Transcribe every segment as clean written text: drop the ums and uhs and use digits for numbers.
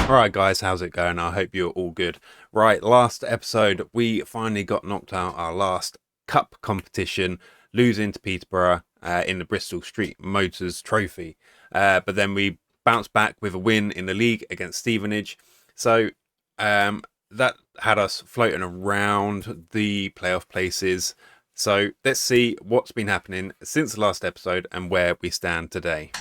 Alright guys, how's it going? I hope you're all good. Right, last episode we finally got knocked out our last cup competition, losing to Peterborough in the Bristol Street Motors Trophy. But then we bounced back with a win in the league against Stevenage. So that had us floating around the playoff places. So let's see what's been happening since the last episode and where we stand today.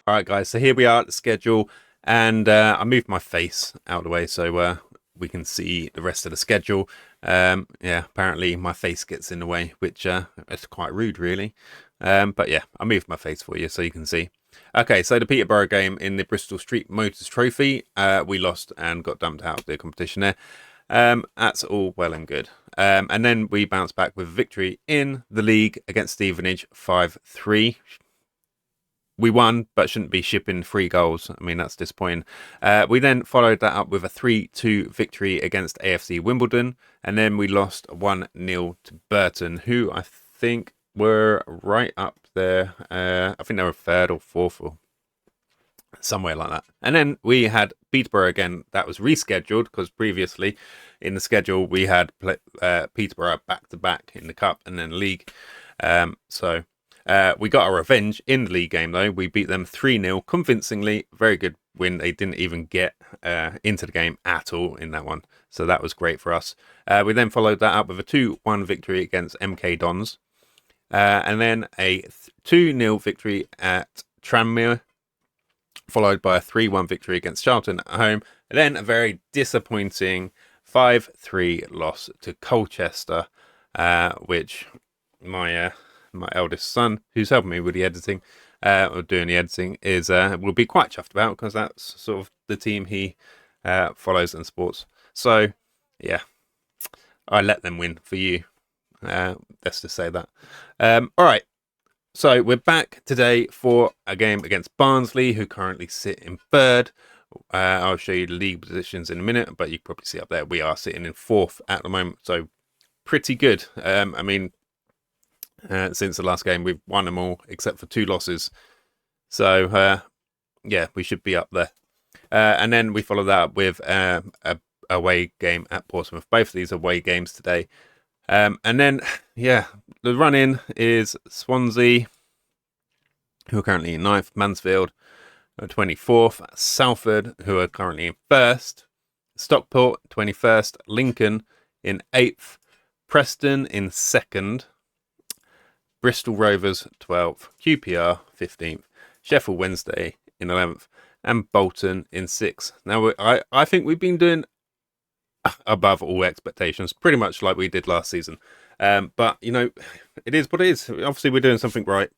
All right, guys, so here we are at the schedule, and I moved my face out of the way so we can see the rest of the schedule. Yeah, apparently my face gets in the way, which is quite rude, really. But yeah, I moved my face for you so you can see. Okay, so the Peterborough game in the Bristol Street Motors Trophy, we lost and got dumped out of the competition there. That's all well and good. And then we bounced back with a victory in the league against Stevenage, 5-3. We won, but shouldn't be shipping 3 goals. I mean, that's disappointing. We then followed that up with a 3-2 victory against AFC Wimbledon. And then we lost 1-0 to Burton, who I think were right up there. I think they were 3rd or 4th or somewhere like that. And then we had Peterborough again. That was rescheduled because previously in the schedule we had Peterborough back-to-back in the Cup and then League. We got our revenge in the league game, though. We beat them 3-0 convincingly. Very good win. They didn't even get into the game at all in that one. So that was great for us. We then followed that up with a 2-1 victory against MK Dons. And then a 2-0 victory at Tranmere, followed by a 3-1 victory against Charlton at home. And then a very disappointing 5-3 loss to Colchester, which my eldest son, who's helping me with the editing, or doing the editing, will be quite chuffed about because that's sort of the team he follows and supports. So, yeah, I let them win for you. Let's just say that. All right, so we're back today for a game against Barnsley, who currently sit in 3rd. I'll show you the league positions in a minute, but you can probably see up there we are sitting in 4th at the moment, so pretty good. I mean, since the last game, we've won them all except for 2 losses. So, yeah, we should be up there. And then we follow that up with a away game at Portsmouth. Both of these away games today. And then, yeah, the run-in is Swansea, who are currently in 9th, Mansfield, 24th, Salford, who are currently in 1st, Stockport, 21st, Lincoln in 8th, Preston in 2nd, Bristol Rovers 12th, QPR 15th, Sheffield Wednesday in 11th, and Bolton in 6th. Now, I think we've been doing above all expectations, pretty much like we did last season. But, you know, it is what it is. Obviously, we're doing something right.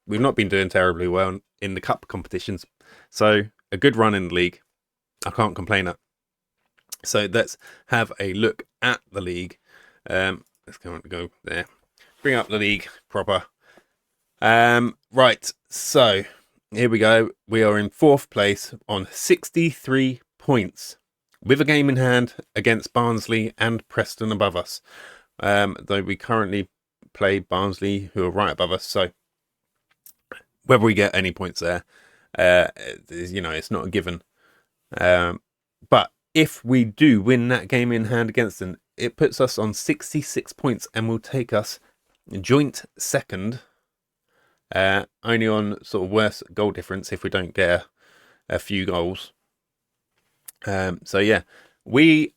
We've not been doing terribly well in the cup competitions. So, a good run in the league. I can't complain at. So, let's have a look at the league. Let's go there. Bring up the league proper. Right, so here we go. We are in 4th place on 63 points with a game in hand against Barnsley and Preston above us. Though we currently play Barnsley, who are right above us. So whether we get any points there, you know, it's not a given. But if we do win that game in hand against them, it puts us on 66 points and will take us joint 2nd, only on sort of worse goal difference if we don't get a few goals. So yeah, we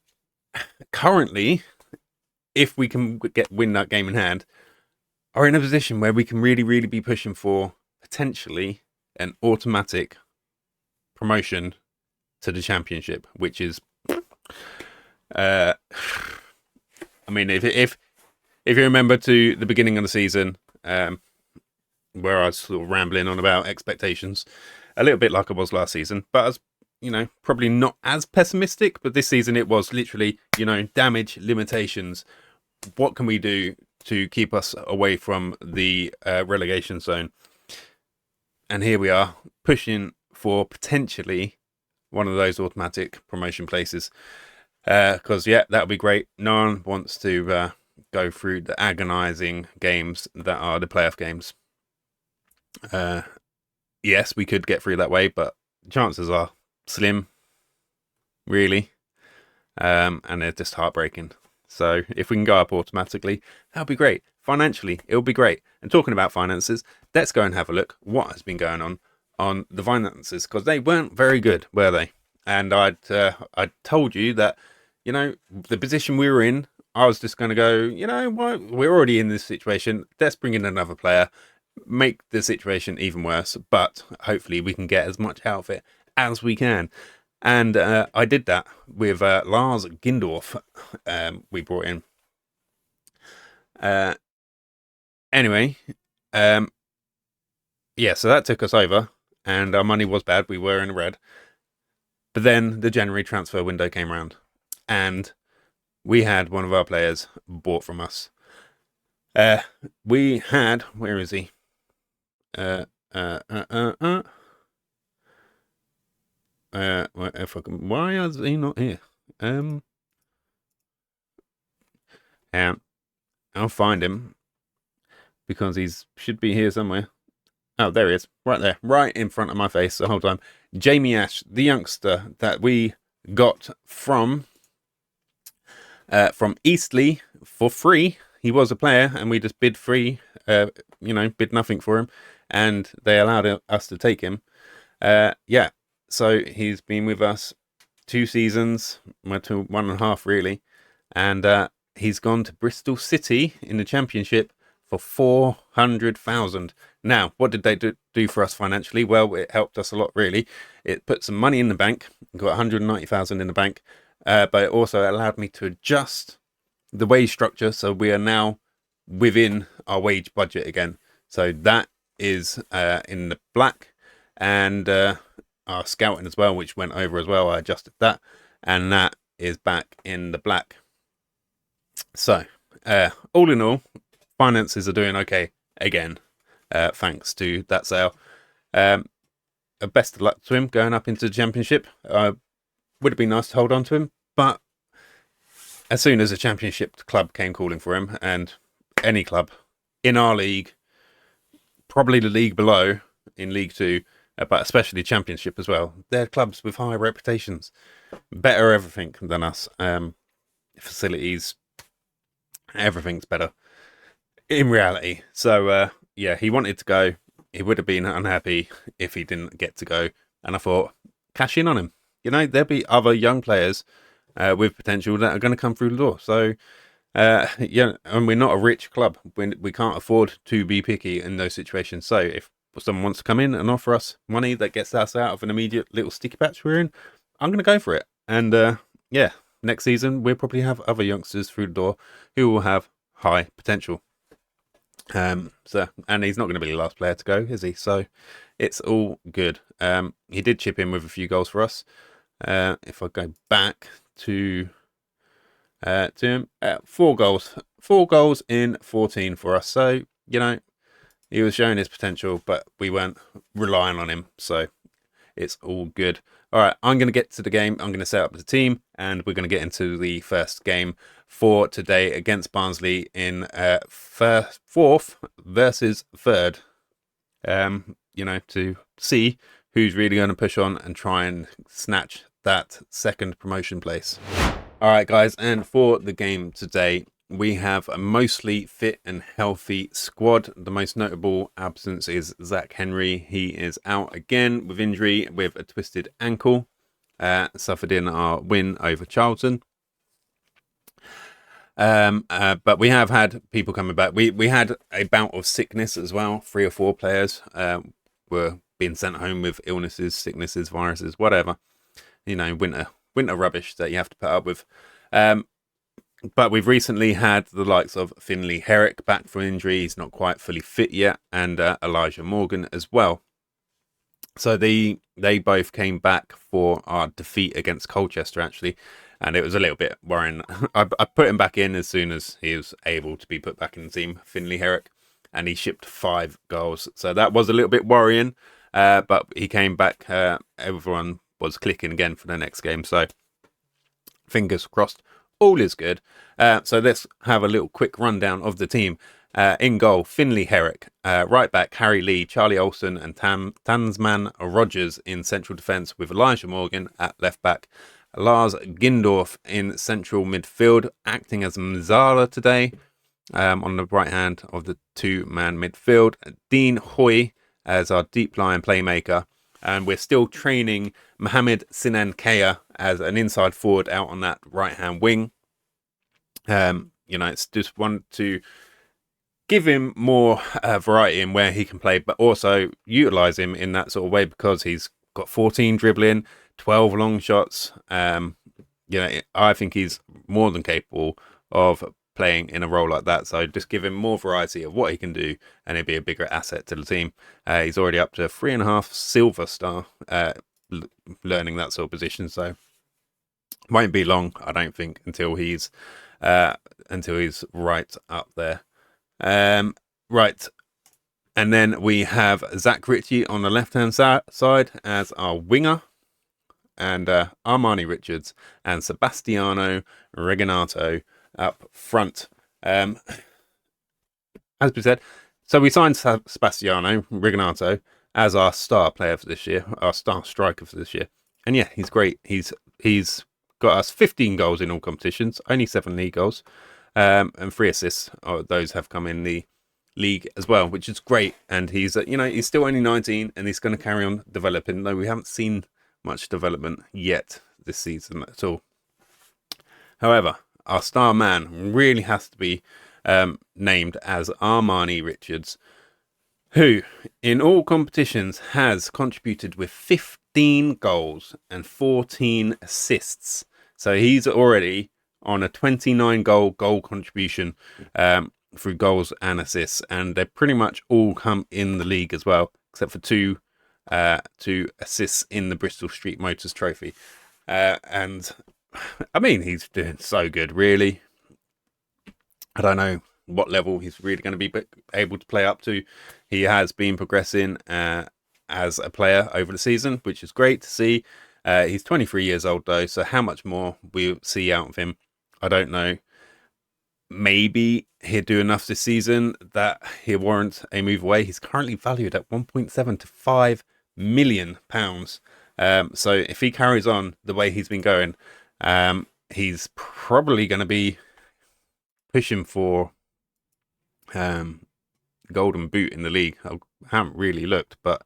currently, if we can win that game in hand, are in a position where we can really be pushing for potentially an automatic promotion to the Championship, which is, I mean, if you remember to the beginning of the season, where I was sort of rambling on about expectations, a little bit like I was last season, but as you know, probably not as pessimistic. But this season it was literally, you know, damage limitations. What can we do to keep us away from the relegation zone? And here we are pushing for potentially one of those automatic promotion places. Because, yeah, that would be great. No one wants to go through the agonising games that are the playoff games. Yes, we could get through that way, but chances are slim, really, and they're just heartbreaking. So if we can go up automatically, that'll be great. Financially, it'll be great. And talking about finances, let's go and have a look what has been going on the finances, because they weren't very good, were they? And I'd told you that, you know, the position we were in, I was just going to go, you know what, we're already in this situation. Let's bring in another player, make the situation even worse, but hopefully we can get as much out of it as we can. And I did that with Lars Gindorf, we brought in. Anyway, yeah, so that took us over, and our money was bad. We were in red. But then the January transfer window came around, and we had one of our players bought from us. We had, where is he? Why is he not here? I'll find him, because he's should be here somewhere. Oh, there he is, right there, right in front of my face the whole time. Jamie Ash, the youngster that we got from Eastleigh for free. He was a player, and we just bid free, bid nothing for him, and they allowed us to take him. Yeah, so he's been with us 2 seasons, well, to 1.5 really, and he's gone to Bristol City in the Championship for 400,000. Now, what did they do for us financially? Well, it helped us a lot, really. It put some money in the bank, got 190,000 in the bank, but it also allowed me to adjust the wage structure, so we are now within our wage budget again. So that is in the black, and our scouting as well, which went over as well. I adjusted that, and that is back in the black. So all in all, finances are doing okay again, thanks to that sale. Best of luck to him going up into the Championship. Would have been nice to hold on to him, but as soon as a Championship club came calling for him, and any club in our league, probably the league below in League 2, but especially Championship as well, they're clubs with high reputations, better everything than us. Facilities, everything's better in reality. So yeah, he wanted to go. He would have been unhappy if he didn't get to go, and I thought, cash in on him. You know, there'll be other young players with potential that are going to come through the door. So yeah, and we're not a rich club. We can't afford to be picky in those situations. So if someone wants to come in and offer us money that gets us out of an immediate little sticky patch we're in, I'm going to go for it. And yeah, next season we'll probably have other youngsters through the door who will have high potential. So, and he's not going to be the last player to go, is he? So it's all good. He did chip in with a few goals for us. If I go back to him, 4 goals in 14 for us. So, you know, he was showing his potential, but we weren't relying on him. So it's all good. All right, I'm going to get to the game. I'm going to set up the team, and we're going to get into the first game for today against Barnsley in 4th versus 3rd. You know, to see who's really going to push on and try and snatch that 2nd promotion place. All right, guys, and for the game today, we have a mostly fit and healthy squad. The most notable absence is Zach Henry. He is out again with injury with a twisted ankle. Suffered in our win over Charlton. But we have had people coming back. We had a bout of sickness as well. 3 or 4 players were being sent home with illnesses, sicknesses, viruses, whatever. You know, winter rubbish that you have to put up with. But we've recently had the likes of Finley Herrick back from injury. He's not quite fully fit yet, and Elijah Morgan as well. So they both came back for our defeat against Colchester, actually, and it was a little bit worrying. I put him back in as soon as he was able to be put back in the team, Finley Herrick, and he shipped 5 goals. So that was a little bit worrying, but he came back. Everyone was clicking again for the next game. So fingers crossed, all is good. So let's have a little quick rundown of the team. In goal, Finley Herrick. Right back, Harry Lee, Charlie Olsen and Tansman Rogers in central defence, with Elijah Morgan at left back. Lars Gindorf in central midfield, acting as Mzala today, on the right hand of the two-man midfield. Dean Hoy as our deep line playmaker. And we're still training Mohamed Sinan Kaya as an inside forward out on that right-hand wing. It's just one to give him more variety in where he can play, but also utilise him in that sort of way, because he's got 14 dribbling, 12 long shots. I think he's more than capable of playing in a role like that. So just give him more variety of what he can do, and he'll be a bigger asset to the team. He's already up to 3.5 silver star, learning that sort of position. So won't be long, I don't think, until he's right up there. Right. And then we have Zach Ritchie on the left-hand side as our winger, and Armani Richards and Sebastiano Reginato up front. As we said, so we signed Sebastiano Reginato as our star player for this year, our star striker for this year. And yeah, he's great. He's got us 15 goals in all competitions, only 7 league goals, and 3 assists. Those have come in the league as well, which is great. And he's he's still only 19, and he's going to carry on developing, though we haven't seen much development yet this season at all. However, our star man really has to be named as Armani Richards, who in all competitions has contributed with 15 goals and 14 assists. So he's already on a 29 goal contribution through goals and assists, and they pretty much all come in the league as well, except for two assists in the Bristol Street Motors Trophy. And I mean, he's doing so good, really. I don't know what level he's really going to be able to play up to. He has been progressing as a player over the season, which is great to see. He's 23 years old, though, so how much more we'll see out of him, I don't know. Maybe he'll do enough this season that he'll warrant a move away. He's currently valued at 1.7 to 5 million pounds. So if he carries on the way he's been going, he's probably going to be pushing for golden boot in the league. I haven't really looked, but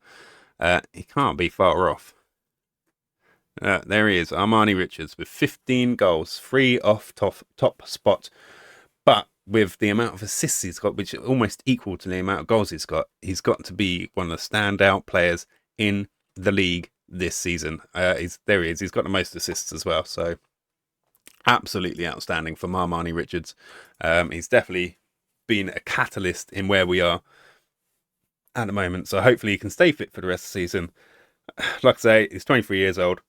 he can't be far off. There he is, Armani Richards, with 15 goals, 3 off top spot. But with the amount of assists he's got, which is almost equal to the amount of goals he's got to be one of the standout players in the league this season. There he is. He's got the most assists as well. So absolutely outstanding from Armani Richards. He's definitely been a catalyst in where we are at the moment. So hopefully he can stay fit for the rest of the season. Like I say, he's 23 years old.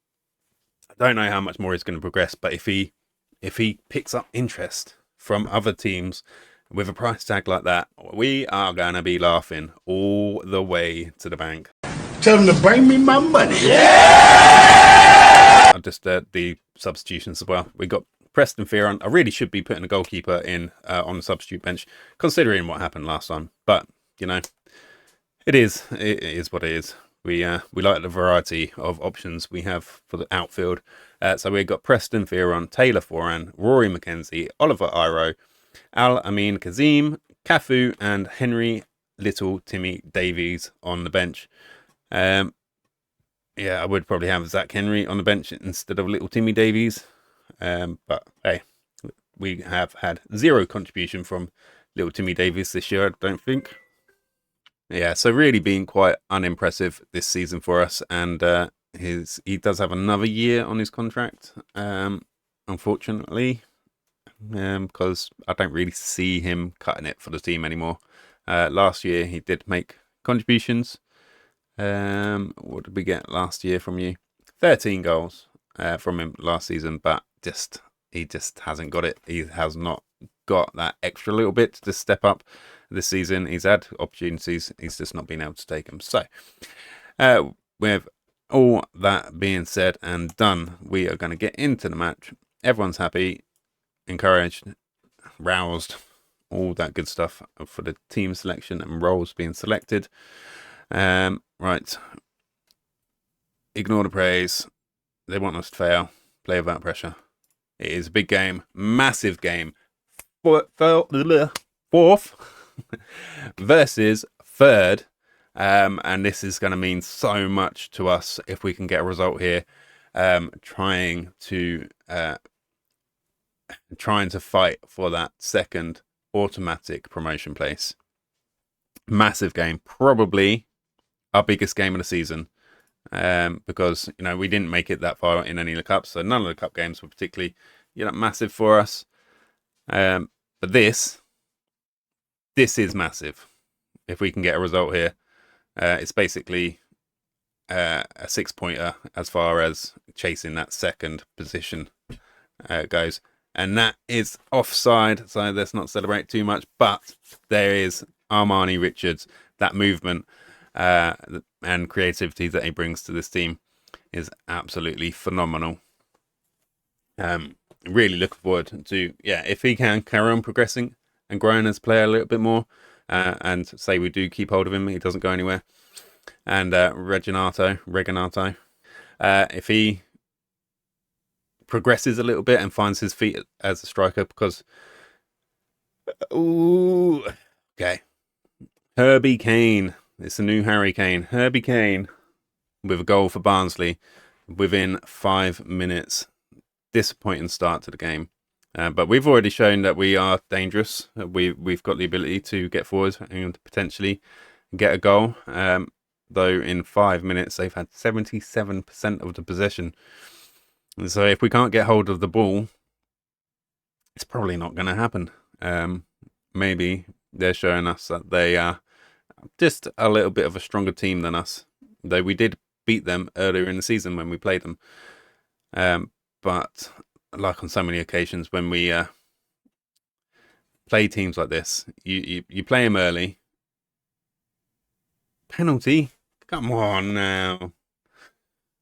I don't know how much more he's going to progress, but if he picks up interest from other teams with a price tag like that, we are going to be laughing all the way to the bank. Tell them to bring me my money. Yeah! Just the substitutions as well. We got Preston Fearon. I really should be putting a goalkeeper in on the substitute bench, considering what happened last time. But, it is what it is. We like the variety of options we have for the outfield. So we've got Preston Fearon, Taylor Foran, Rory McKenzie, Oliver Iro, Al Amin Kazim, Cafu, and Henry Little Timmy Davies on the bench. I would probably have Zach Henry on the bench instead of Little Timmy Davies. But hey, we have had 0 contribution from Little Timmy Davies this year, I don't think. Yeah, so really being quite unimpressive this season for us, and he does have another year on his contract, unfortunately, because I don't really see him cutting it for the team anymore. Last year he did make contributions. What did we get last year from you? 13 goals from him last season, but he just hasn't got it. He has not got that extra little bit to step up this season. He's had opportunities, he's just not been able to take them. So with all that being said and done, we are going to get into the match. Everyone's happy. encouraged, roused, all that good stuff for the team selection and roles being selected. Right. Ignore the praise. They want us to fail. Play without pressure. It is a big game, massive game. Fourth versus third. And this is going to mean so much to us if we can get a result here. Trying to fight for that second automatic promotion place. Massive game, probably our biggest game of the season, because we didn't make it that far in any of the cups, so none of the cup games were particularly massive for us. But this is massive. If we can get a result here, it's basically a 6-pointer as far as chasing that second position goes. And that is offside, so let's not celebrate too much. But there is Armani Richards. That movement and creativity that he brings to this team is absolutely phenomenal. Really looking forward to, if he can carry on progressing and growing as a player a little bit more, and say we do keep hold of him, he doesn't go anywhere. And Reginato, if he progresses a little bit and finds his feet as a striker, because Herbie Kane, it's a new Harry Kane. Herbie Kane with a goal for Barnsley within 5 minutes. Disappointing start to the game, but we've already shown that we are dangerous. We've got the ability to get forward and potentially get a goal. Though in 5 minutes they've had 77% of the possession. And so if we can't get hold of the ball, it's probably not going to happen. Maybe they're showing us that they are just a little bit of a stronger team than us. Though we did beat them earlier in the season when we played them. But like on so many occasions when we play teams like this, you play them early. Penalty? Come on now.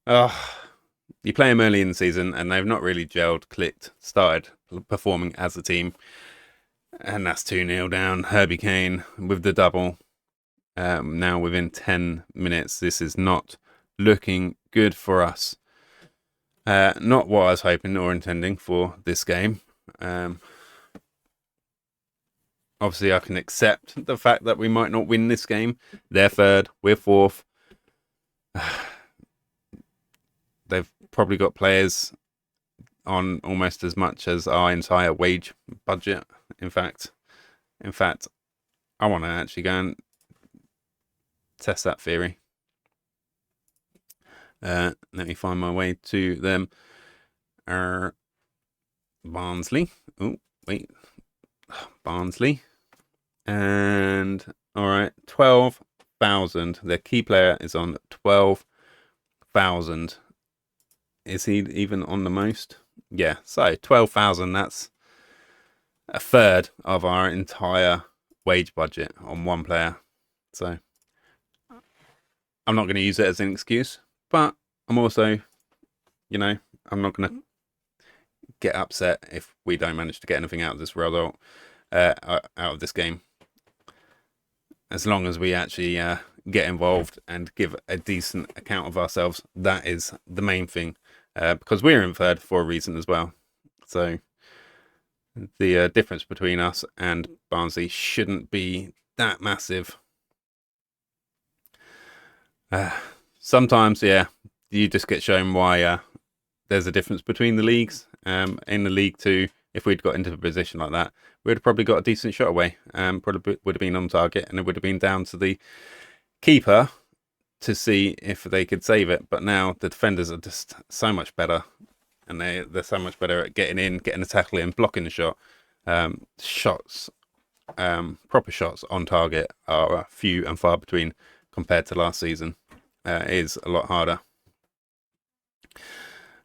You play them early in the season and they've not really gelled, clicked, started performing as a team. And that's 2-0 down. Herbie Kane with the double. Now within 10 minutes. This is not looking good for us. Not what I was hoping or intending for this game. Obviously, I can accept the fact that we might not win this game. They're third, we're fourth. They've probably got players on almost as much as our entire wage budget. In fact, I want to actually go and test that theory. Let me find my way to them. Barnsley. Oh, wait. Barnsley. And, all right, 12,000. Their key player is on 12,000. Is he even on the most? Yeah, so 12,000, that's a third of our entire wage budget on one player. So I'm not going to use it as an excuse, but I'm also, I'm not going to get upset if we don't manage to get anything out of this result, out of this game. As long as we actually get involved and give a decent account of ourselves, that is the main thing. Because we're in third for a reason as well. So the difference between us and Barnsley shouldn't be that massive. Sometimes, you just get shown why there's a difference between the leagues. In the League 2, if we'd got into a position like that, we'd have probably got a decent shot away. Probably would have been on target, and it would have been down to the keeper to see if they could save it. But now the defenders are just so much better, and they're so much better at getting in, getting the tackle in, blocking the shot. Shots, proper shots on target are few and far between compared to last season. It is a lot harder.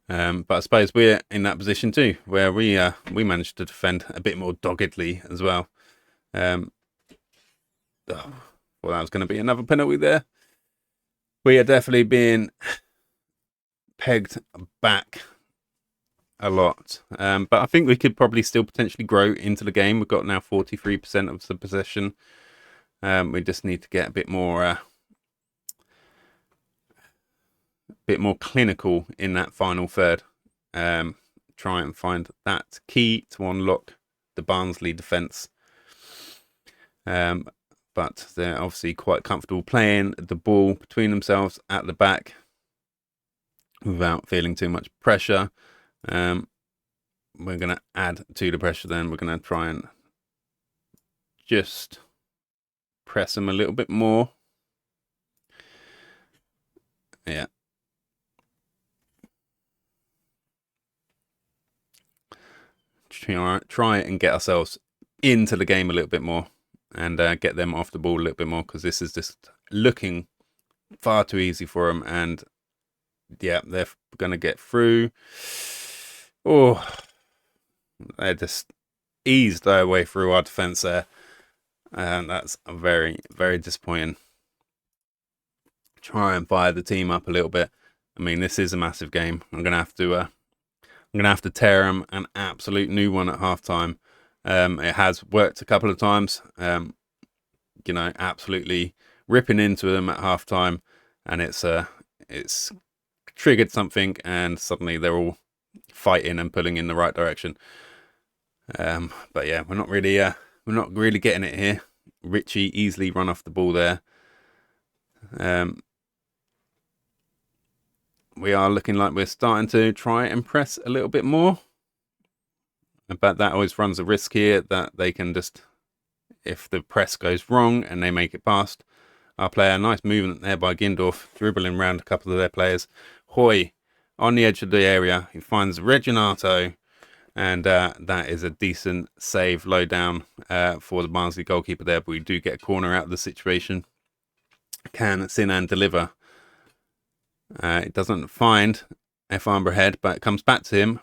But I suppose we're in that position too, where we managed to defend a bit more doggedly as well. Well, that was going to be another penalty there. We are definitely being pegged back a lot. But I think we could probably still potentially grow into the game. We've got now 43% of the possession. We just need to get a bit more clinical in that final third. Try and find that key to unlock the Barnsley defence. But they're obviously quite comfortable playing the ball between themselves at the back without feeling too much pressure. We're going to add to the pressure then. We're going to try and just press them a little bit more. Yeah. Try and get ourselves into the game a little bit more and get them off the ball a little bit more, because this is just looking far too easy for them. And yeah, they're going to get through. Oh, they just eased their way through our defence there. And that's very, very disappointing. Try and fire the team up a little bit. I mean, this is a massive game. I'm going to have to tear them an absolute new one at halftime. It has worked a couple of times. Absolutely ripping into them at halftime, and it's triggered something, and suddenly they're all fighting and pulling in the right direction. But yeah, we're not really getting it here. Richie easily run off the ball there. We are looking like we're starting to try and press a little bit more. But that always runs a risk here that they can just, if the press goes wrong and they make it past our player, nice movement there by Gindorf, dribbling around a couple of their players. Hoy on the edge of the area, he finds Reginato, and that is a decent save low down for the Barnsley goalkeeper there, but we do get a corner out of the situation. Can Sinan deliver? It doesn't find Farnborough head, but it comes back to him.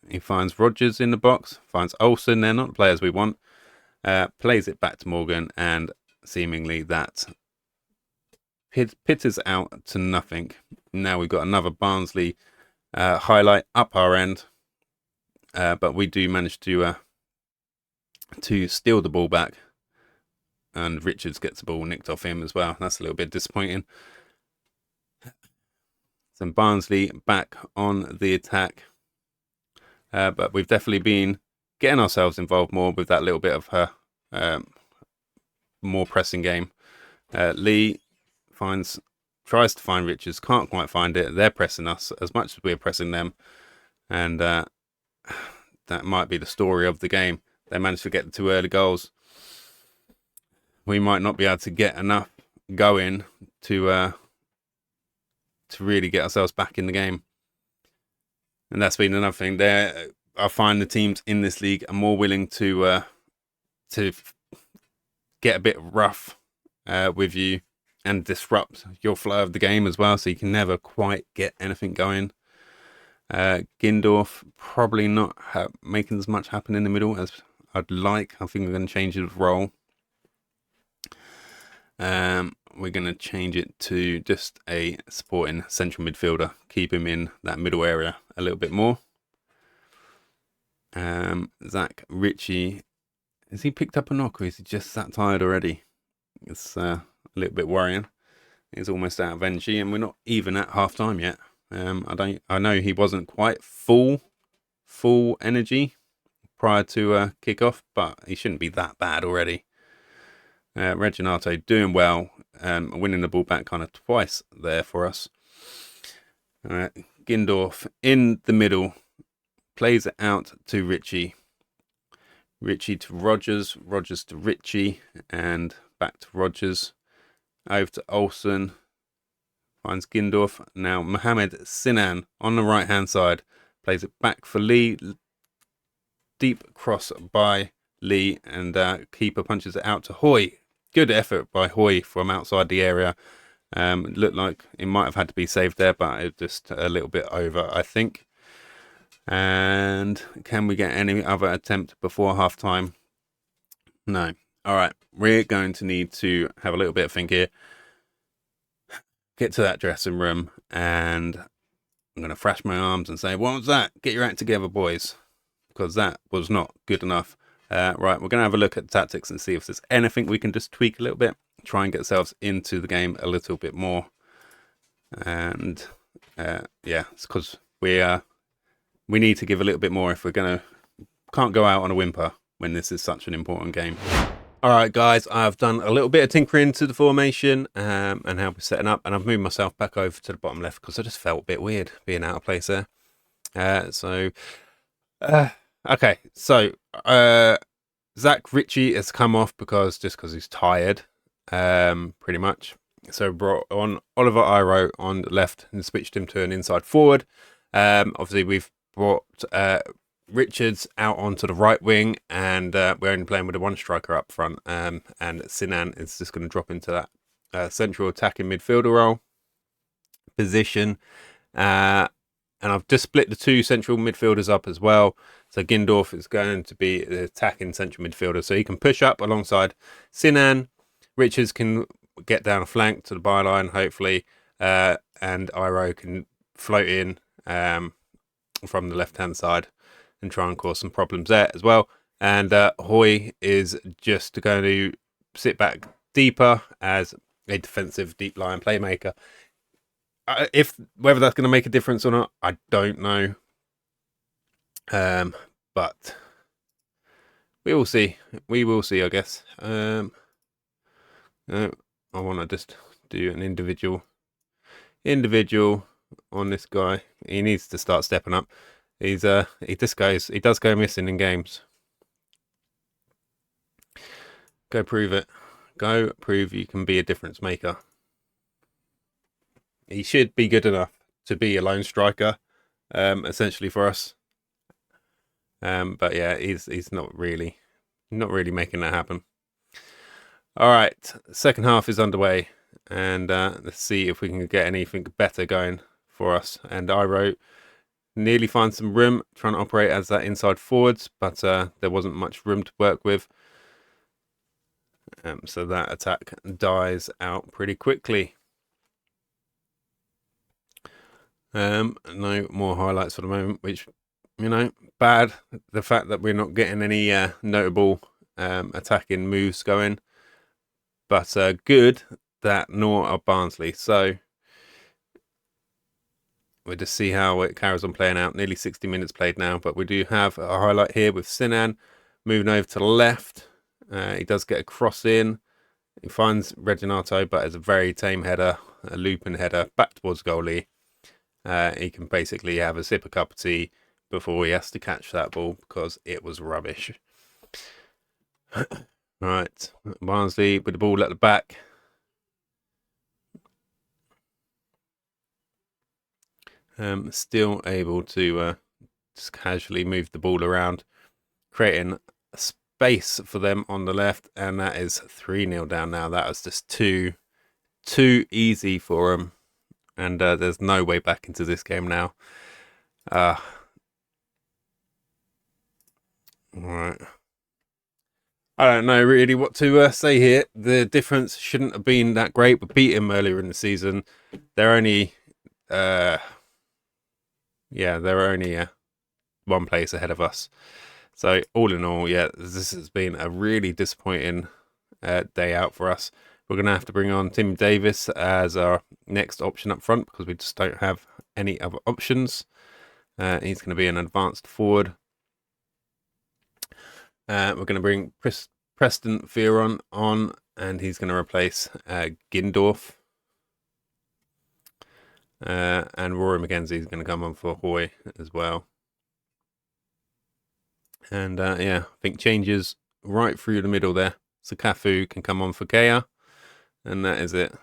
He finds Rogers in the box, finds Olsen. They're not the players we want. Plays it back to Morgan, and seemingly that pitters out to nothing. Now we've got another Barnsley highlight up our end, but we do manage to steal the ball back, and Richards gets the ball nicked off him as well. That's a little bit disappointing. So Barnsley back on the attack. But we've definitely been getting ourselves involved more with that little bit of more pressing game. Lee tries to find Richards, can't quite find it. They're pressing us as much as we're pressing them. And that might be the story of the game. They managed to get the 2 early goals. We might not be able to get enough going to really get ourselves back in the game. And that's been another thing there. I find the teams in this league are more willing to get a bit rough with you and disrupt your flow of the game as well, so you can never quite get anything going. Gindorf probably not making as much happen in the middle as I'd like. I think we're going to change his role. We're going to change it to just a supporting central midfielder. Keep him in that middle area a little bit more. Zach Ritchie, has he picked up a knock, or is he just that tired already? It's a little bit worrying. He's almost out of energy, and we're not even at half time yet. I know he wasn't quite full energy prior to kick-off, but he shouldn't be that bad already. Reginato doing well, winning the ball back kind of twice there for us. Gindorf in the middle, plays it out to Richie. Richie to Rogers, Rogers to Richie, and back to Rogers. Over to Olsen, finds Gindorf. Now Mohamed Sinan on the right hand side, plays it back for Lee. Deep cross by Lee, and keeper punches it out to Hoy. Good effort by Hoy from outside the area. It looked like it might have had to be saved there, but it just a little bit over, I think. And can we get any other attempt before half time? No. All right, we're going to need to have a little bit of think here. Get to that dressing room and I'm going to thrash my arms and say, what was that? Get your act together, boys, because that was not good enough. Right, we're going to have a look at tactics and see if there's anything we can just tweak a little bit, try and get ourselves into the game a little bit more. And yeah, it's because we need to give a little bit more if we're can't go out on a whimper when this is such an important game. All right, guys, I've done a little bit of tinkering to the formation and how we're setting up, and I've moved myself back over to the bottom left because I just felt a bit weird being out of place there. Okay, so Zach Ritchie has come off because he's tired, pretty much. So brought on Oliver Iro on the left and switched him to an inside forward. Obviously, we've brought Richards out onto the right wing, and we're only playing with a one striker up front. And Sinan is just going to drop into that central attacking midfielder role position. And I've just split the two central midfielders up as well. So Gindorf is going to be the attacking central midfielder, so he can push up alongside Sinan. Richards can get down a flank to the byline, hopefully, and Iro can float in from the left-hand side and try and cause some problems there as well. And Hoy is just going to sit back deeper as a defensive deep line playmaker. Whether that's going to make a difference or not, I don't know. But we will see. We will see, I guess. No, I want to just do an individual on this guy. He needs to start stepping up. He does go missing in games. Go prove it. Go prove you can be a difference maker. He should be good enough to be a lone striker, essentially for us. But yeah, he's not really making that happen. All right, second half is underway, and let's see if we can get anything better going for us. And Iro nearly finds some room trying to operate as that inside forwards, but there wasn't much room to work with. So that attack dies out pretty quickly. No more highlights for the moment, which, bad. The fact that we're not getting any notable attacking moves going, but good that nor are Barnsley. So we'll just see how it carries on playing out. Nearly 60 minutes played now, but we do have a highlight here with Sinan moving over to the left. He does get a cross in. He finds Reginato, but it's a very tame header, a looping header back towards goalie. He can basically have a sip of cup of tea before he has to catch that ball because it was rubbish. Right, Barnsley with the ball at the back. Still able to just casually move the ball around, creating a space for them on the left, and that is 3-0 down now. That was just too easy for them, and there's no way back into this game now. All right. I don't know really what to say here. The difference shouldn't have been that great. We beat him earlier in the season. They're only one place ahead of us. So all in all, yeah, this has been a really disappointing day out for us. We're going to have to bring on Tim Davis as our next option up front because we just don't have any other options. He's going to be an advanced forward. We're going to bring Preston Fearon on, and he's going to replace Gindorf. And Rory McKenzie is going to come on for Hoy as well. And yeah, I think changes right through the middle there. So Cafu can come on for Kea, and that is it.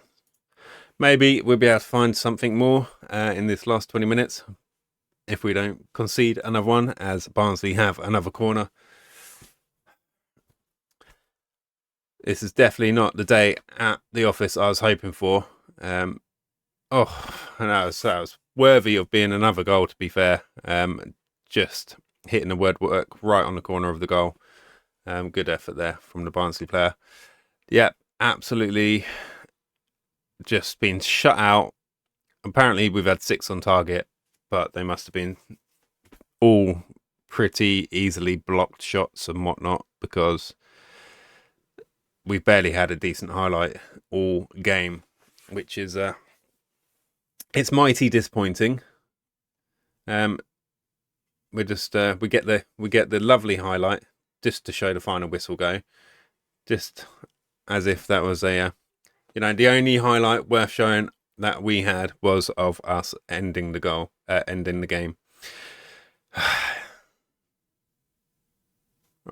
Maybe we'll be able to find something more in this last 20 minutes if we don't concede another one, as Barnsley have another corner. This is definitely not the day at the office I was hoping for. And that was worthy of being another goal, to be fair. Just hitting the woodwork right on the corner of the goal. Good effort there from the Barnsley player. Yeah, absolutely just been shut out. Apparently we've had 6 on target. but they must have been all pretty easily blocked shots and whatnot, because we've barely had a decent highlight all game, which is it's mighty disappointing. We just we get the lovely highlight just to show the final whistle go, just as if that was a the only highlight worth showing that we had was of us ending the game.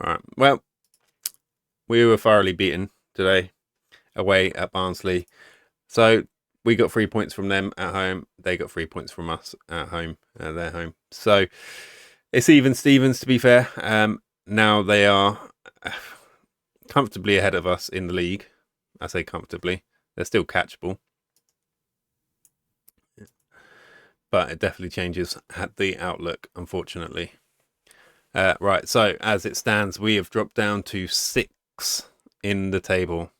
All right, well, we were thoroughly beaten today away at Barnsley, so we got 3 points from them at home. They got 3 points from us at home, their home. So it's even Stevens, to be fair. Now they are comfortably ahead of us in the league. I say comfortably. They're still catchable. But it definitely changes the outlook, unfortunately. Right, so as it stands, we have dropped down to 6 in the table.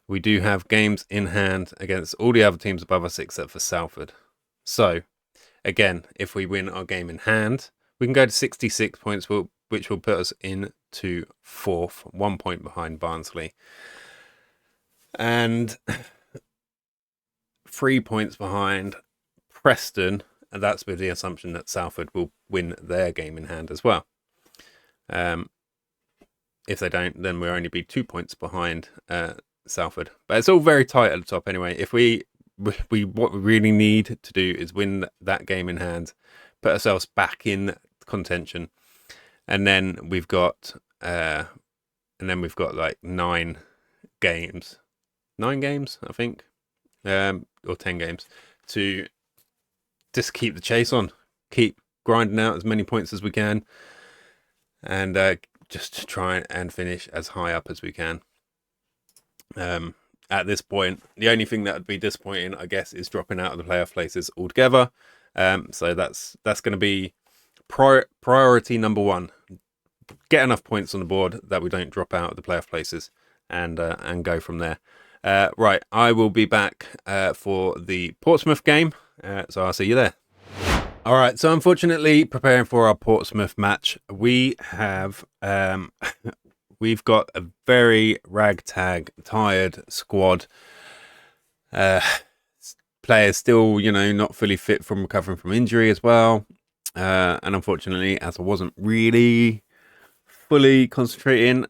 We do have games in hand against all the other teams above us except for Salford. So, again, if we win our game in hand, we can go to 66 points, which will put us into 4th, 1 point behind Barnsley. And 3 points behind Preston, and that's with the assumption that Salford will win their game in hand as well. If they don't, then we'll only be 2 points behind Salford. But it's all very tight at the top anyway. If what we really need to do is win that game in hand, put ourselves back in contention, and then we've got like 9 games, I think, or 10 games to just keep the chase on, keep grinding out as many points as we can, and just try and finish as high up as we can. At this point, the only thing that would be disappointing, I guess, is dropping out of the playoff places altogether. So that's going to be priority number 1. Get enough points on the board that we don't drop out of the playoff places, and go from there. Right, I will be back for the Portsmouth game, so I'll see you there. All right, so unfortunately, preparing for our Portsmouth match, we have we've got a very ragtag, tired squad. Players still, not fully fit from recovering from injury as well. And unfortunately, as I wasn't really fully concentrating,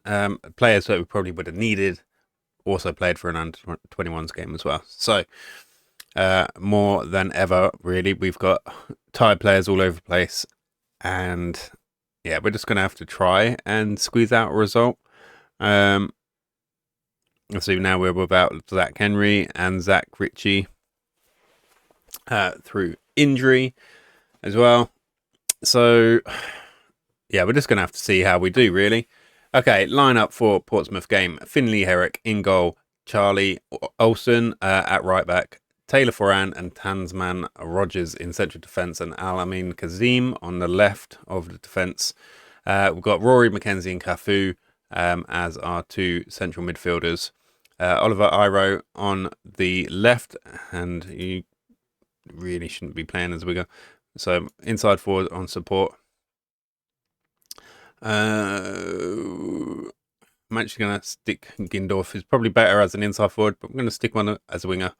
players that we probably would have needed also played for an under-21s game as well. So more than ever, really, we've got tired players all over the place, and yeah, we're just going to have to try and squeeze out a result. So now we're without Zach Henry and Zach Ritchie through injury as well. So yeah, we're just going to have to see how we do, really. Okay, line up for Portsmouth game. Finley Herrick in goal. Charlie Olsen at right back. Taylor Foran and Tansman Rogers in central defence, and Al-Amin Kazim on the left of the defence. We've got Rory McKenzie and Cafu as our 2 central midfielders. Oliver Iro on the left, and you really shouldn't be playing as a winger. So inside forward on support. I'm actually going to stick Gindorf, who's probably better as an inside forward, but I'm going to stick one as a winger.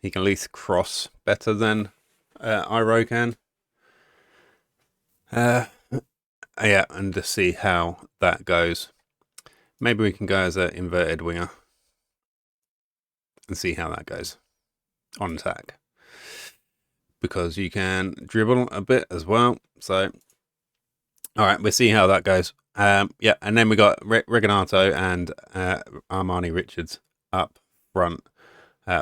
He can at least cross better than Iro can. Yeah, and just see how that goes. Maybe we can go as an inverted winger and see how that goes on attack, because you can dribble a bit as well. So, all right, we'll see how that goes. Yeah, and then we got Reginato and Armani Richards up front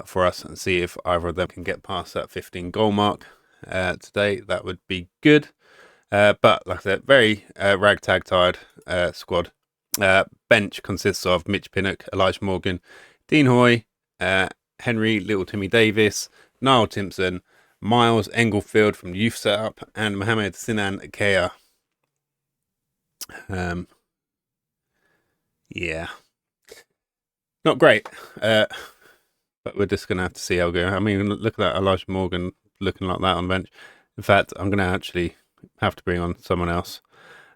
for us, and see if either of them can get past that 15 goal mark today. That would be good. But like I said, very ragtag tired squad. Bench consists of Mitch Pinnock, Elijah Morgan, Dean Hoy, Henry Little Timmy Davis, Niall Timpson, Miles Englefield from Youth Setup, and Mohamed Sinan Kea. Yeah, not great. But we're just going to have to see how we go. I mean, look at that, Elijah Morgan looking like that on the bench. In fact, I'm going to actually have to bring on someone else.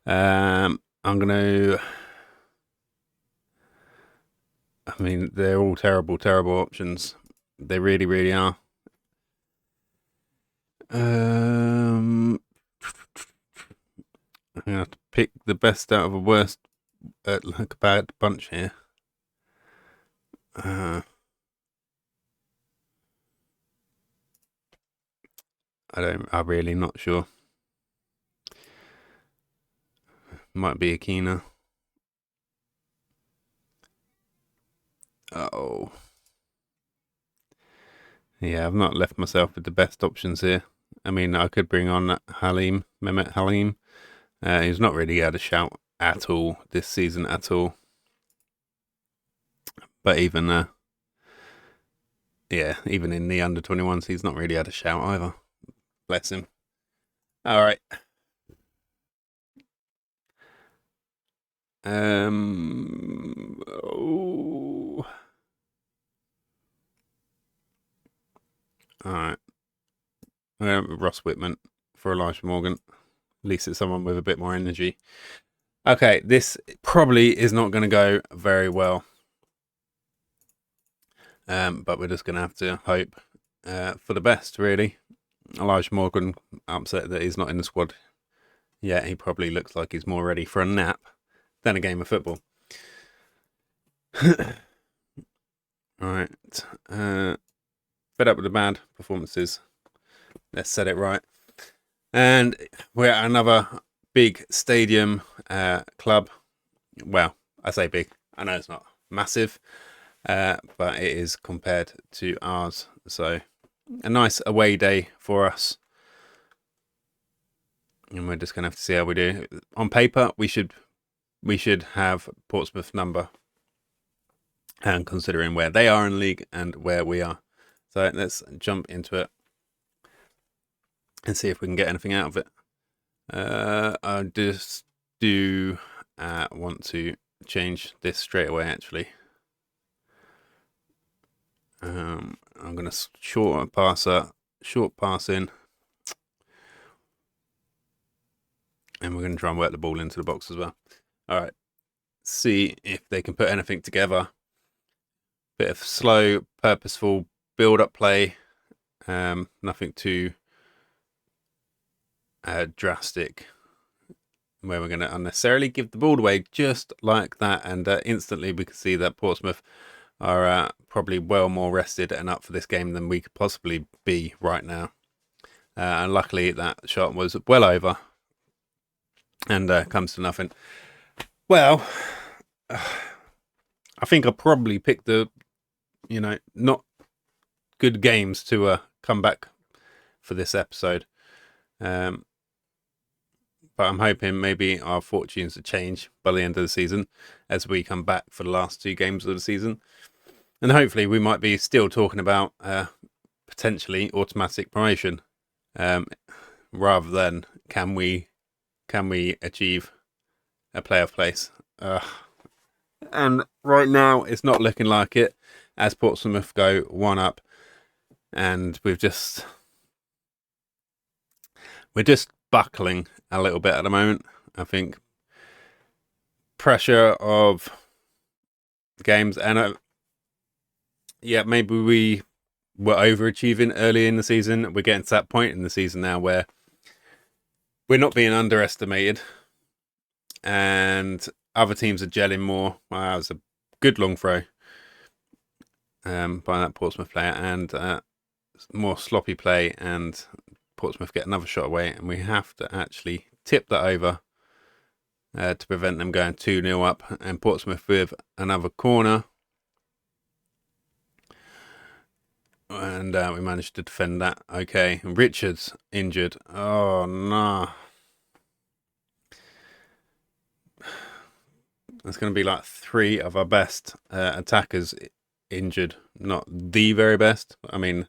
I'm going to... I mean, they're all terrible, terrible options. They really, really are. I'm going to have to pick the best out of a worst, like a bad bunch here. I'm really not sure. Might be Akina. Oh. Yeah, I've not left myself with the best options here. I mean, I could bring on Mehmet Halim. He's not really had a shout at all this season at all. But even in the under 21s, he's not really had a shout either. Bless him. All right. All right. Ross Whitman for Elijah Morgan. At least it's someone with a bit more energy. Okay, this probably is not going to go very well. But we're just going to have to hope for the best, really. Elijah Morgan, upset that he's not in the squad yet. He probably looks like he's more ready for a nap than a game of football. Alright. Fed up with the bad performances. Let's set it right. And we're at another big stadium club. Well, I say big. I know it's not massive. But it is compared to ours. So a nice away day for us. And we're just going to have to see how we do. On paper, we should have Portsmouth number. And considering where they are in the league and where we are. So let's jump into it. And see if we can get anything out of it. I just do want to change this straight away, actually. I'm going to short pass in. And we're going to try and work the ball into the box as well. All right. See if they can put anything together. Bit of slow, purposeful build-up play. Nothing too drastic. Where we're going to unnecessarily give the ball away just like that. And instantly we can see that Portsmouth are probably well more rested and up for this game than we could possibly be right now. And luckily that shot was well over and comes to nothing. Well, I think I probably picked the, not good games to come back for this episode. But I'm hoping maybe our fortunes will change by the end of the season as we come back for the last 2 games of the season. And hopefully we might be still talking about potentially automatic promotion rather than can we achieve a playoff place. And right now it's not looking like it as Portsmouth go 1 up. And we're just buckling a little bit at the moment. I think pressure of games and maybe we were overachieving early in the season. We're getting to that point in the season now where we're not being underestimated and other teams are gelling more. Wow, that was a good long throw by that Portsmouth player and more sloppy play, and Portsmouth get another shot away, and we have to actually tip that over to prevent them going 2-0 up, and Portsmouth with another corner. And we managed to defend that. Okay, Richards injured. Oh, no. That's going to be like 3 of our best attackers injured. Not the very best. I mean,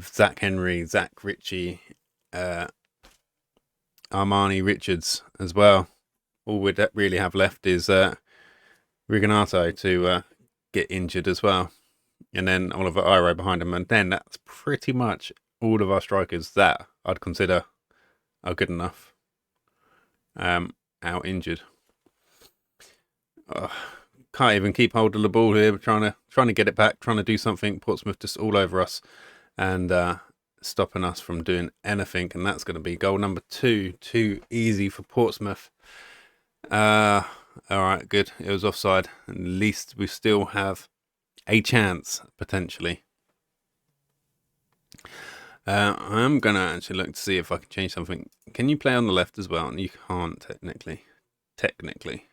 Zach Henry, Zach Ritchie, Armani Richards as well. All we really have left is Riganato to get injured as well. And then Oliver Iro behind him. And then that's pretty much all of our strikers that I'd consider are good enough out injured. Can't even keep hold of the ball here. We're trying to get it back, trying to do something. Portsmouth just all over us and stopping us from doing anything. And that's going to be goal number 2. Too easy for Portsmouth. All right, good. It was offside. At least we still have a chance, potentially. I'm going to actually look to see if I can change something. Can you play on the left as well? You can't, technically.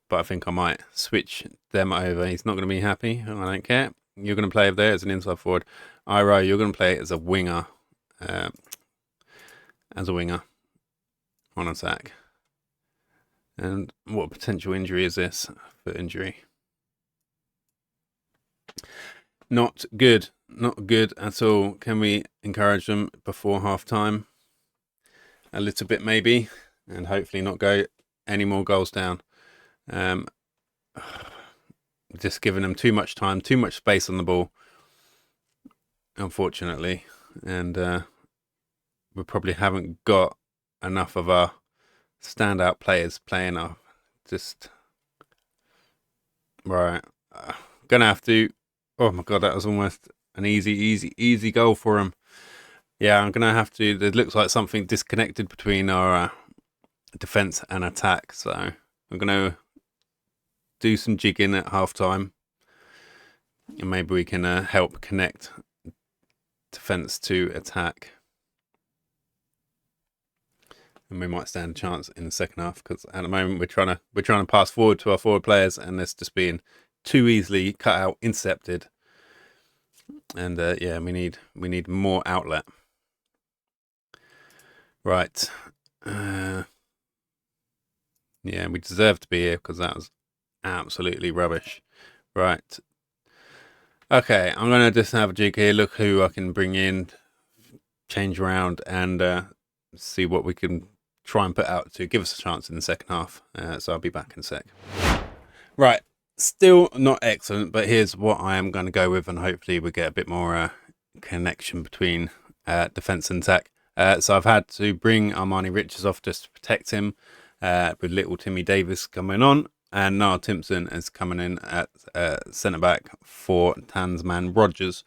But I think I might switch them over. He's not going to be happy. I don't care. You're going to play over there as an inside forward. Iro, you're going to play as a winger. On attack. And what potential injury is this? Foot injury. Not good. Not good at all. Can we encourage them before half time? A little bit maybe. And hopefully not go any more goals down. Just giving them too much time, too much space on the ball, unfortunately. And we probably haven't got enough of our standout players playing up. Just right. Gonna have to. Oh my god, that was almost an easy goal for him. Yeah, I'm gonna have to. It looks like something disconnected between our defense and attack. So I'm gonna do some jigging at half time, and maybe we can help connect defense to attack. And we might stand a chance in the second half, because at the moment we're trying to pass forward to our forward players, and it's just being too easily cut out, intercepted. And yeah, we need more outlet. Right. Yeah, we deserve to be here because that was absolutely rubbish. Right. Okay, I'm going to just have a jig here, look who I can bring in, change around, and see what we can try and put out to give us a chance in the second half. So I'll be back in a sec. Right, still not excellent, but here's what I am going to go with, and hopefully we get a bit more connection between defence and attack. So I've had to bring Armani Richards off just to protect him, with little Timmy Davis coming on. And Niall Timpson is coming in at centre-back for Tansman Rogers.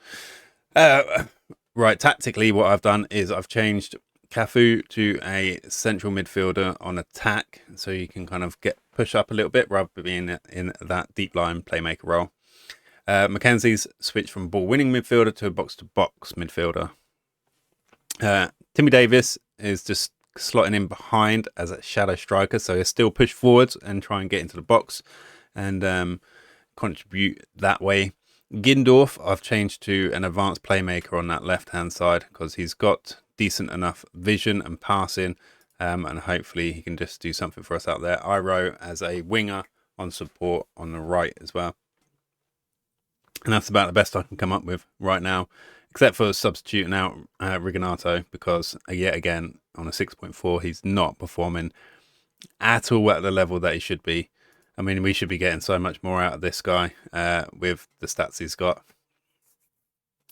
Right, tactically what I've done is I've changed Cafu to a central midfielder on attack, so you can kind of push up a little bit rather than being in that deep line playmaker role. Mackenzie's switched from ball-winning midfielder to a box-to-box midfielder. Timmy Davis is just slotting in behind as a shadow striker, so he'll still push forwards and try and get into the box and contribute that way. Gindorf I've changed to an advanced playmaker on that left hand side because he's got decent enough vision and passing, and hopefully he can just do something for us out there. Iro as a winger on support on the right as well, and that's about the best I can come up with right now, except for substituting out Rigonato, because yet again on a 6.4 he's not performing at all at the level that he should be. I mean, we should be getting so much more out of this guy with the stats he's got.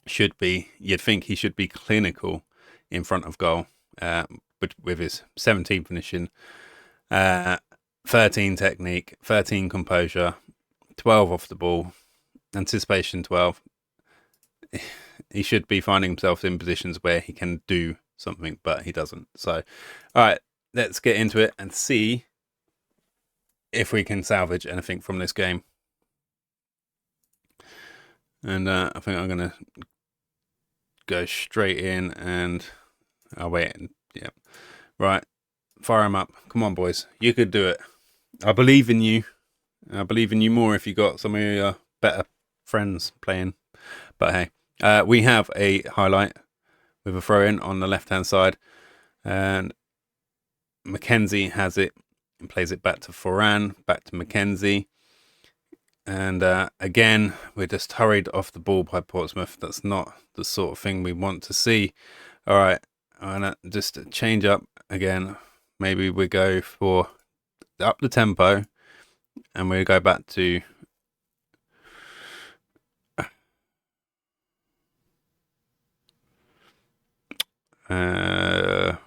You'd think he should be clinical in front of goal, but with his 17 finishing, 13 technique, 13 composure, 12 off the ball, anticipation 12. He should be finding himself in positions where he can do something, but he doesn't. So, all right, let's get into it and see if we can salvage anything from this game. And I think I'm going to go straight in and... Oh, wait. Yeah. Right. Fire him up. Come on, boys. You could do it. I believe in you. I believe in you more if you got some of your better friends playing. But hey, we have a highlight with a throw-in on the left-hand side. And Mackenzie has it and plays it back to Foran, back to Mackenzie. And again, we're just hurried off the ball by Portsmouth. That's not the sort of thing we want to see. All right, I'm going to just change up again. Maybe we go for up the tempo and we go back to... Alright,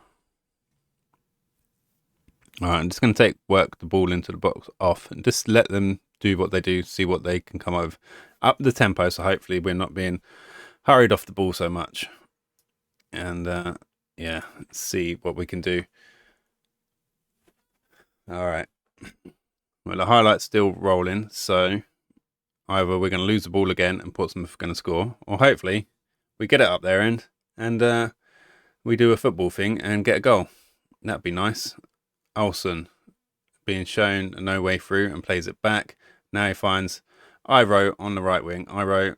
I'm just going to work the ball into the box off and just let them do what they do, see what they can come over. Up the tempo, so hopefully we're not being hurried off the ball so much. And yeah, let's see what we can do. Alright. Well, the highlight's still rolling, so either we're going to lose the ball again and Portsmouth are going to score, or hopefully we get it up their end and we do a football thing and get a goal. That'd be nice. Olsen being shown no way through and plays it back. Now he finds Iro on the right wing. Iro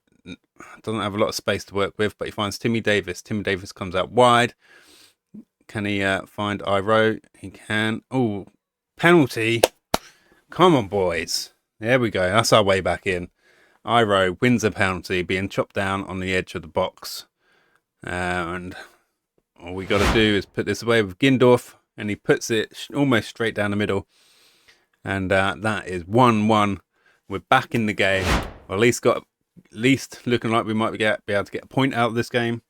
doesn't have a lot of space to work with, but he finds Timmy Davis. Timmy Davis comes out wide. Can he find Iro? He can. Oh, penalty. Come on, boys. There we go. That's our way back in. Iro wins a penalty, being chopped down on the edge of the box. And all we got to do is put this away with Gindorf. And he puts it almost straight down the middle. And that is 1-1. We're back in the game. Or at least looking like we might be able to get a point out of this game.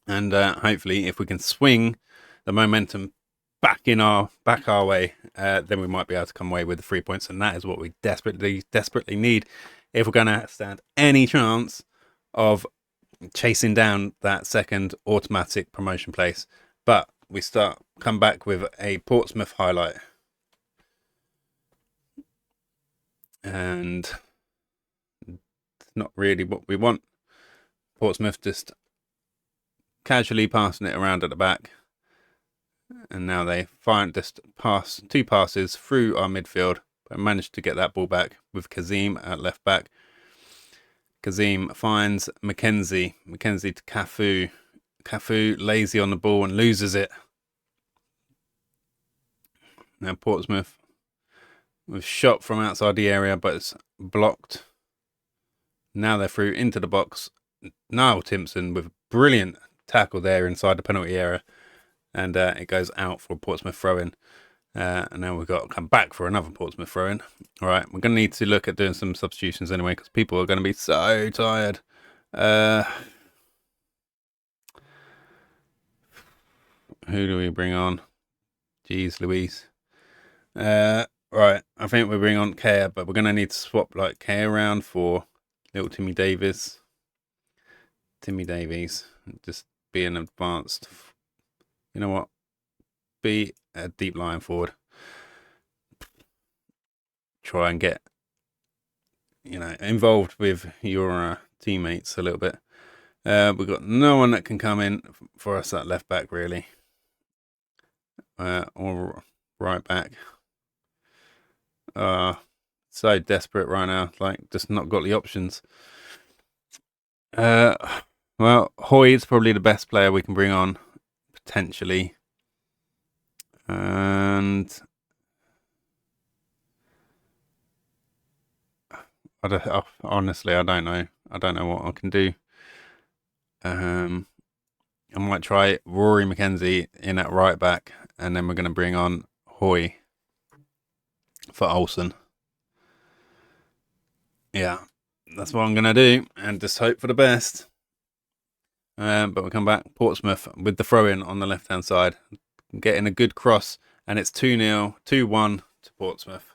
And hopefully, if we can swing the momentum back our way, then we might be able to come away with the 3 points. And that is what we desperately need if we're going to stand any chance of chasing down that second automatic promotion place. But we come back with a Portsmouth highlight. And it's not really what we want. Portsmouth just casually passing it around at the back. And now they just pass 2 passes through our midfield, but managed to get that ball back with Kazim at left back. Kazim finds Mackenzie. Mackenzie to Cafu. Cafu lazy on the ball and loses it. Now Portsmouth was shot from outside the area, but it's blocked. Now they're through into the box. Niall Timpson with a brilliant tackle there inside the penalty area. And it goes out for a Portsmouth throw-in. And now we've got to come back for another Portsmouth throw-in. All right, we're going to need to look at doing some substitutions anyway, because people are going to be so tired. Who do we bring on? Jeez Louise. Right, I think we bring on Kea, but we're going to need to swap like Kea around for little Timmy Davies. Timmy Davies. Just be an advanced... You know what? Be a deep line forward. Try and get, involved with your teammates a little bit. We've got no one that can come in for us at left back, really. Or right back. So desperate right now. Like, just not got the options. Well, Hoy's probably the best player we can bring on. Potentially. And honestly, I don't know. I don't know what I can do. I might try Rory McKenzie in at right back, and then we're going to bring on Hoy for Olsen. Yeah, that's what I'm going to do, and just hope for the best. But we'll come back. Portsmouth with the throw-in on the left-hand side. Getting a good cross. And it's 2-0, 2-1 to Portsmouth.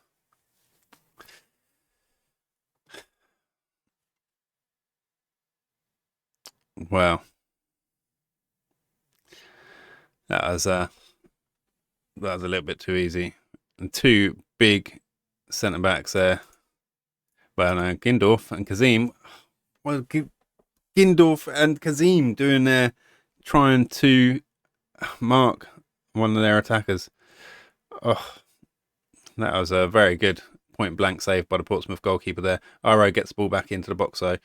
Well. That was a little bit too easy. And 2 big centre-backs there. Well, no, Gindorf and Kazim. Well, Gindorf and Kazim doing trying to mark one of their attackers. Oh, that was a very good point blank save by the Portsmouth goalkeeper there. Iro gets the ball back into the box though,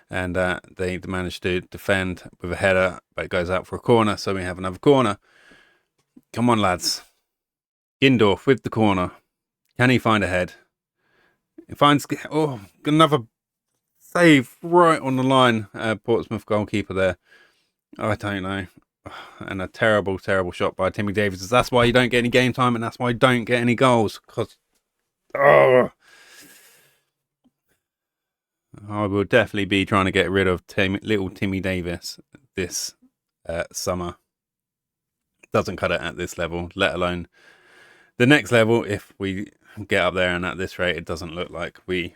and they managed to defend with a header, but it goes out for a corner, so we have another corner. Come on, lads. Gindorf with the corner. Can he find a head? He finds another save right on the line. Portsmouth goalkeeper there. I don't know. And a terrible, terrible shot by Timmy Davies. That's why you don't get any game time, and that's why you don't get any goals. Because I will definitely be trying to get rid of little Timmy Davis this summer. Doesn't cut it at this level, let alone the next level. If we get up there, and at this rate, it doesn't look like we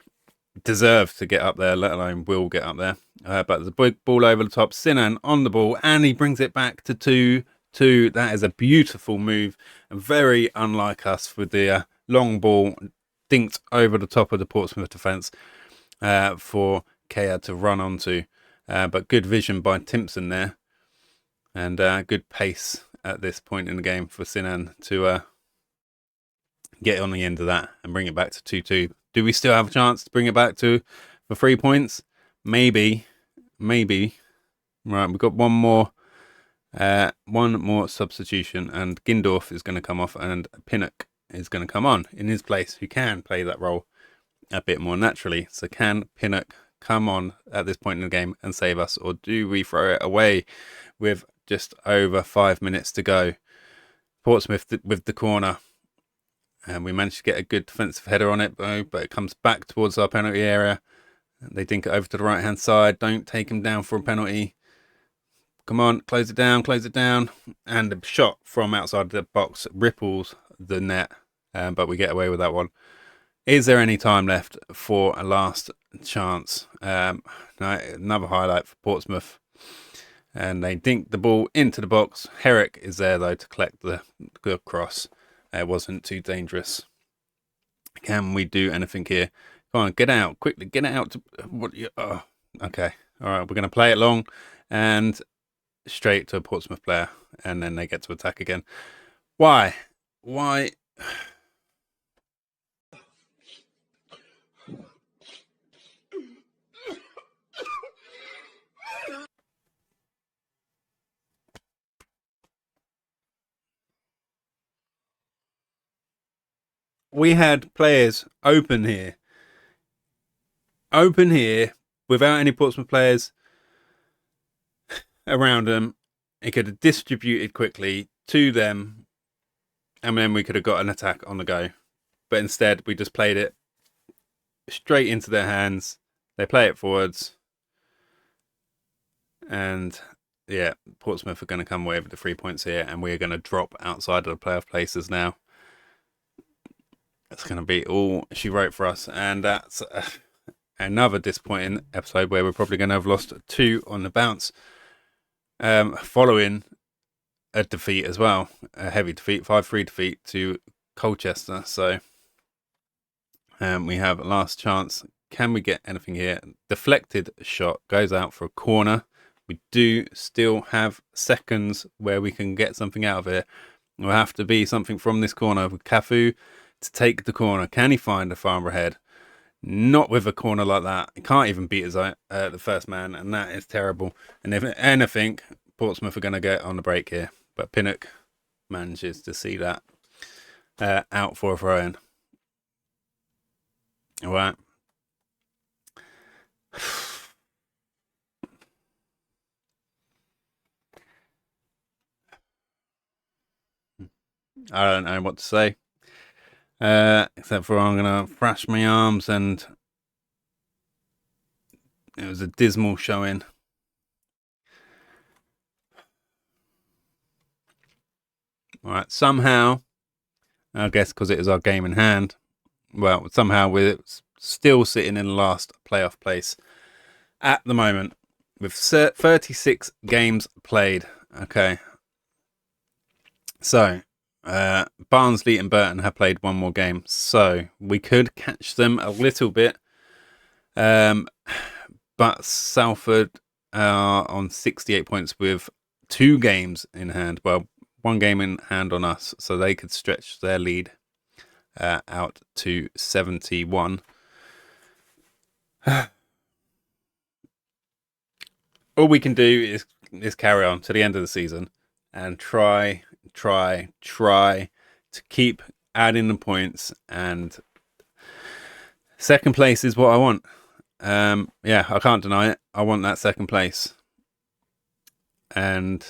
deserve to get up there, let alone will get up there. But the big ball over the top, Sinan on the ball, and he brings it back to 2-2. That is a beautiful move, and very unlike us with the long ball dinked over the top of the Portsmouth defence for Kea to run onto. But good vision by Timpson there, and good pace at this point in the game for Sinan to get on the end of that and bring it back to 2-2. Do we still have a chance to bring it back for 3 points? Maybe. Right, we've got one more substitution, and Gindorf is going to come off, and Pinnock is going to come on in his place, who can play that role a bit more naturally. So can Pinnock come on at this point in the game and save us, or do we throw it away with just over 5 minutes to go? Portsmouth with the corner, and we managed to get a good defensive header on it, though, but it comes back towards our penalty area. They dink it over to the right hand side. Don't take him down for a penalty. Come on, close it down, and the shot from outside the box ripples the net, but we get away with that one. Is there any time left for a last chance? No, another highlight for Portsmouth, and they dink the ball into the box. Herrick is there though to collect the cross. It wasn't too dangerous. Can we do anything here? Come on, get out quickly. Get it out. Okay. All right, we're going to play it long and straight to a Portsmouth player, and then they get to attack again. Why? We had players open here without any Portsmouth players around them. It could have distributed quickly to them, and then we could have got an attack on the go. But instead, we just played it straight into their hands. They play it forwards, and yeah, Portsmouth are going to come away with the 3 points here, and we're going to drop outside of the playoff places now. It's going to be all she wrote for us, and that's another disappointing episode where we're probably going to have lost 2 on the bounce, following a defeat as well, a heavy defeat, 5-3 defeat to Colchester. So we have a last chance. Can we get anything here? Deflected shot goes out for a corner. We do still have seconds where we can get something out of it. It will have to be something from this corner with Cafu to take the corner. Can he find a Farnborough head? Not with a corner like that. He can't even beat his the first man, and that is terrible. And if anything, Portsmouth are going to get on the break here. But Pinnock manages to see that out for a throw-in. All right. I don't know what to say. Except for I'm going to thrash my arms, and it was a dismal showing. All right, somehow, I guess because it is our game in hand, well, somehow we're still sitting in the last playoff place at the moment with 36 games played. Okay. So, Barnsley and Burton have played one more game, so we could catch them a little bit. But Salford are on 68 points with 2 games in hand. Well, 1 game in hand on us, so they could stretch their lead out to 71. All we can do is carry on to the end of the season and try to keep adding the points, and second place is what I want. Yeah, I can't deny it. I want that second place, and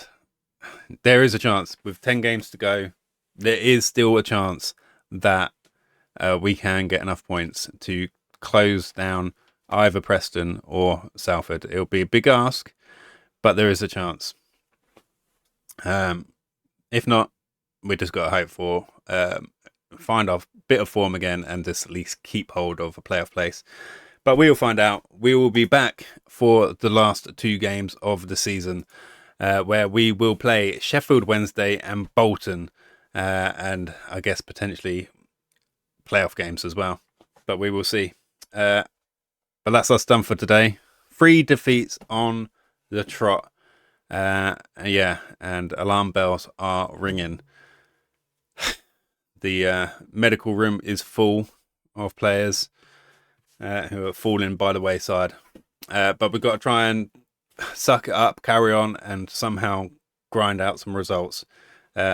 there is a chance with 10 games to go. There is still a chance that we can get enough points to close down either Preston or Salford. It'll be a big ask, but there is a chance. If not, we just got to hope for find our bit of form again and just at least keep hold of a playoff place. But we will find out. We will be back for the last 2 games of the season, where we will play Sheffield Wednesday and Bolton, and I guess potentially playoff games as well. But we will see. But that's us done for today. 3 defeats on the trot. Yeah, and alarm bells are ringing. The medical room is full of players who are falling by the wayside. But we've got to try and suck it up, carry on, and somehow grind out some results.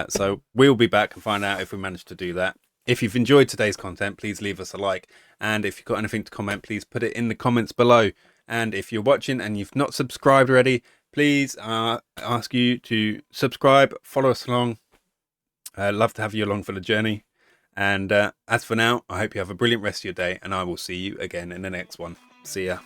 So we'll be back and find out if we manage to do that. If you've enjoyed today's content, please leave us a like. And if you've got anything to comment, please put it in the comments below. And if you're watching and you've not subscribed already, please ask you to subscribe, follow us along. I'd love to have you along for the journey. And as for now, I hope you have a brilliant rest of your day, and I will see you again in the next one. See ya.